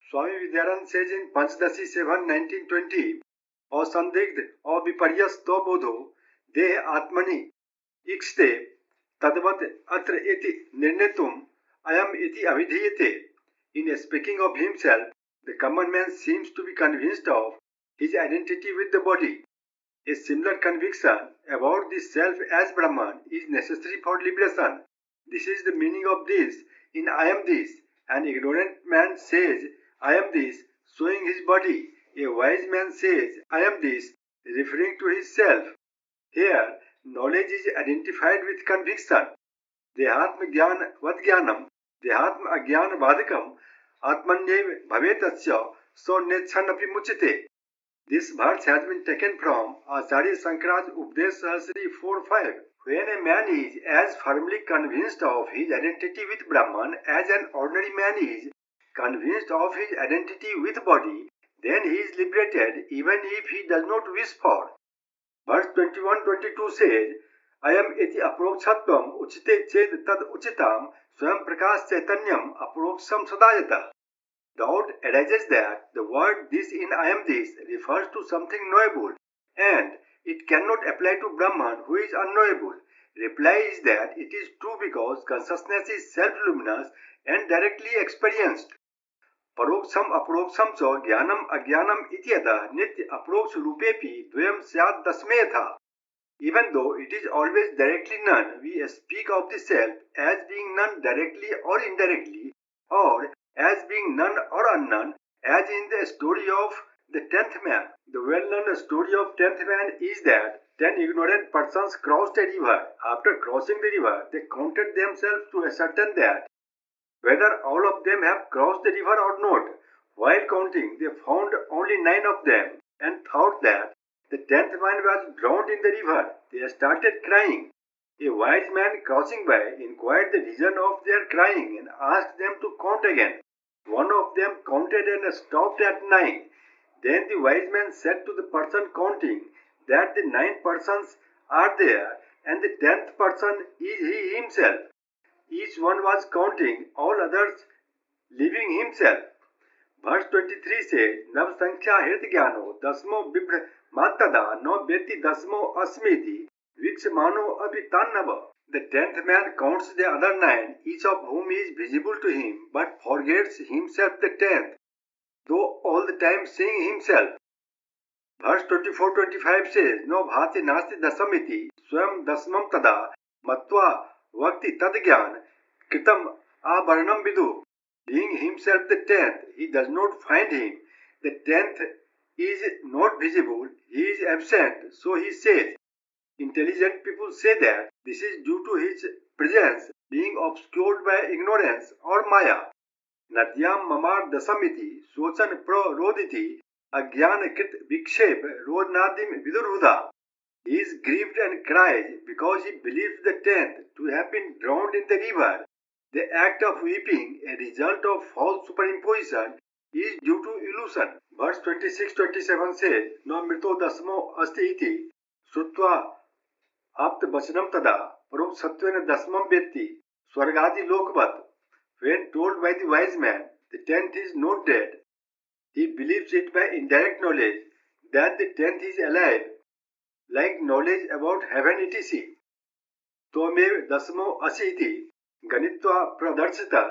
Swami Vidyanand says in Panchadashi 7:19-20, असंदिग्ध अविपर्यस्त बोधो देह आत्मनि इक्षते तद्वत् अत्र इति निर्णेतुम् ayam iti avidhiyate. In speaking of himself, the common man seems to be convinced of his identity with the body. A similar conviction about the self as Brahman is necessary for liberation. This is the meaning of this in I am this. An ignorant man says, I am this, showing his body. A wise man says, I am this, referring to his self. Here, knowledge is identified with conviction. Dehatma jnana vad jnanam, dehatma ajnana vadakam, atmanyev bhavetasya, so necchanapi muchite. This verse has been taken from Acārya Shankara's Upadeśasāhasri 4.5. When a man is as firmly convinced of his identity with Brahman as an ordinary man is convinced of his identity with body, then he is liberated even if he does not wish for. Verse 21-22 says, Ayam iti aprokshatvam uchite ched tad uchitam swam prakash chaitanyam aproksham sadayata. Doubt arises that the word this in I am this refers to something knowable and it cannot apply to Brahman who is unknowable. Reply is that it is true because consciousness is self-luminous and directly experienced. Paroksham aproksham cha jnanam ajnanam ityata nitya aproksha rupepi dvayam syad dasmetha. Even though it is always directly none, we speak of the self as being none directly or indirectly, or as being none or unknown, as in the story of the 10th man. The well-known story of 10th man is that 10 ignorant persons crossed a river. After crossing the river, they counted themselves to ascertain that whether all of them have crossed the river or not. While counting, they found only 9 of them and thought that the 10th man was drowned in the river. They started crying. A wise man crossing by inquired the reason of their crying and asked them to count again. One of them counted and stopped at 9. Then the wise man said to the person counting that the 9 persons are there and the 10th person is he himself. Each one was counting, all others leaving himself. Verse 23 says, Nav sankhya hrit jnano dasmo bibhr matada no beti dasmo asmiti viksamano abhitanava. The 10th man counts the other 9, each of whom is visible to him, but forgets himself the 10th, though all the time seeing himself. Verse 24-25 says, No bhati nasti dasamiti swam dasmam tada matva vakti tadgyan kritam abharanam vidu. Being himself the 10th, he does not find him. The 10th is not visible, he is absent, so he says. Intelligent people say that this is due to his presence being obscured by ignorance or maya. Nadyam mamar dasamiti sochan pro roditi ajnana krit vikshep rodnadim vidurhuda. He is grieved and cries because he believes the 10th to have been drowned in the river. The act of weeping, a result of false superimposition, is due to illusion. Verse 26-27 says, No mrito dasmo asti iti sutva apt vachanam tada parom satvena dasmam vetti swargadi lokvat. When told by the wise man, the 10th is not dead, he believes it by indirect knowledge that the 10th is alive, like knowledge about heaven etc. Tomev dasmo asi iti ganitva pradarshita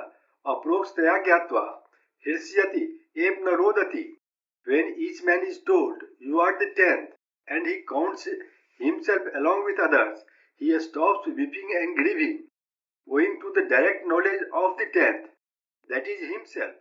aprokstaya gyatva hirsyati ev narodati. When each man is told, you are the 10th, and he counts himself along with others, he stops weeping and grieving, owing to the direct knowledge of the 10th, that is himself.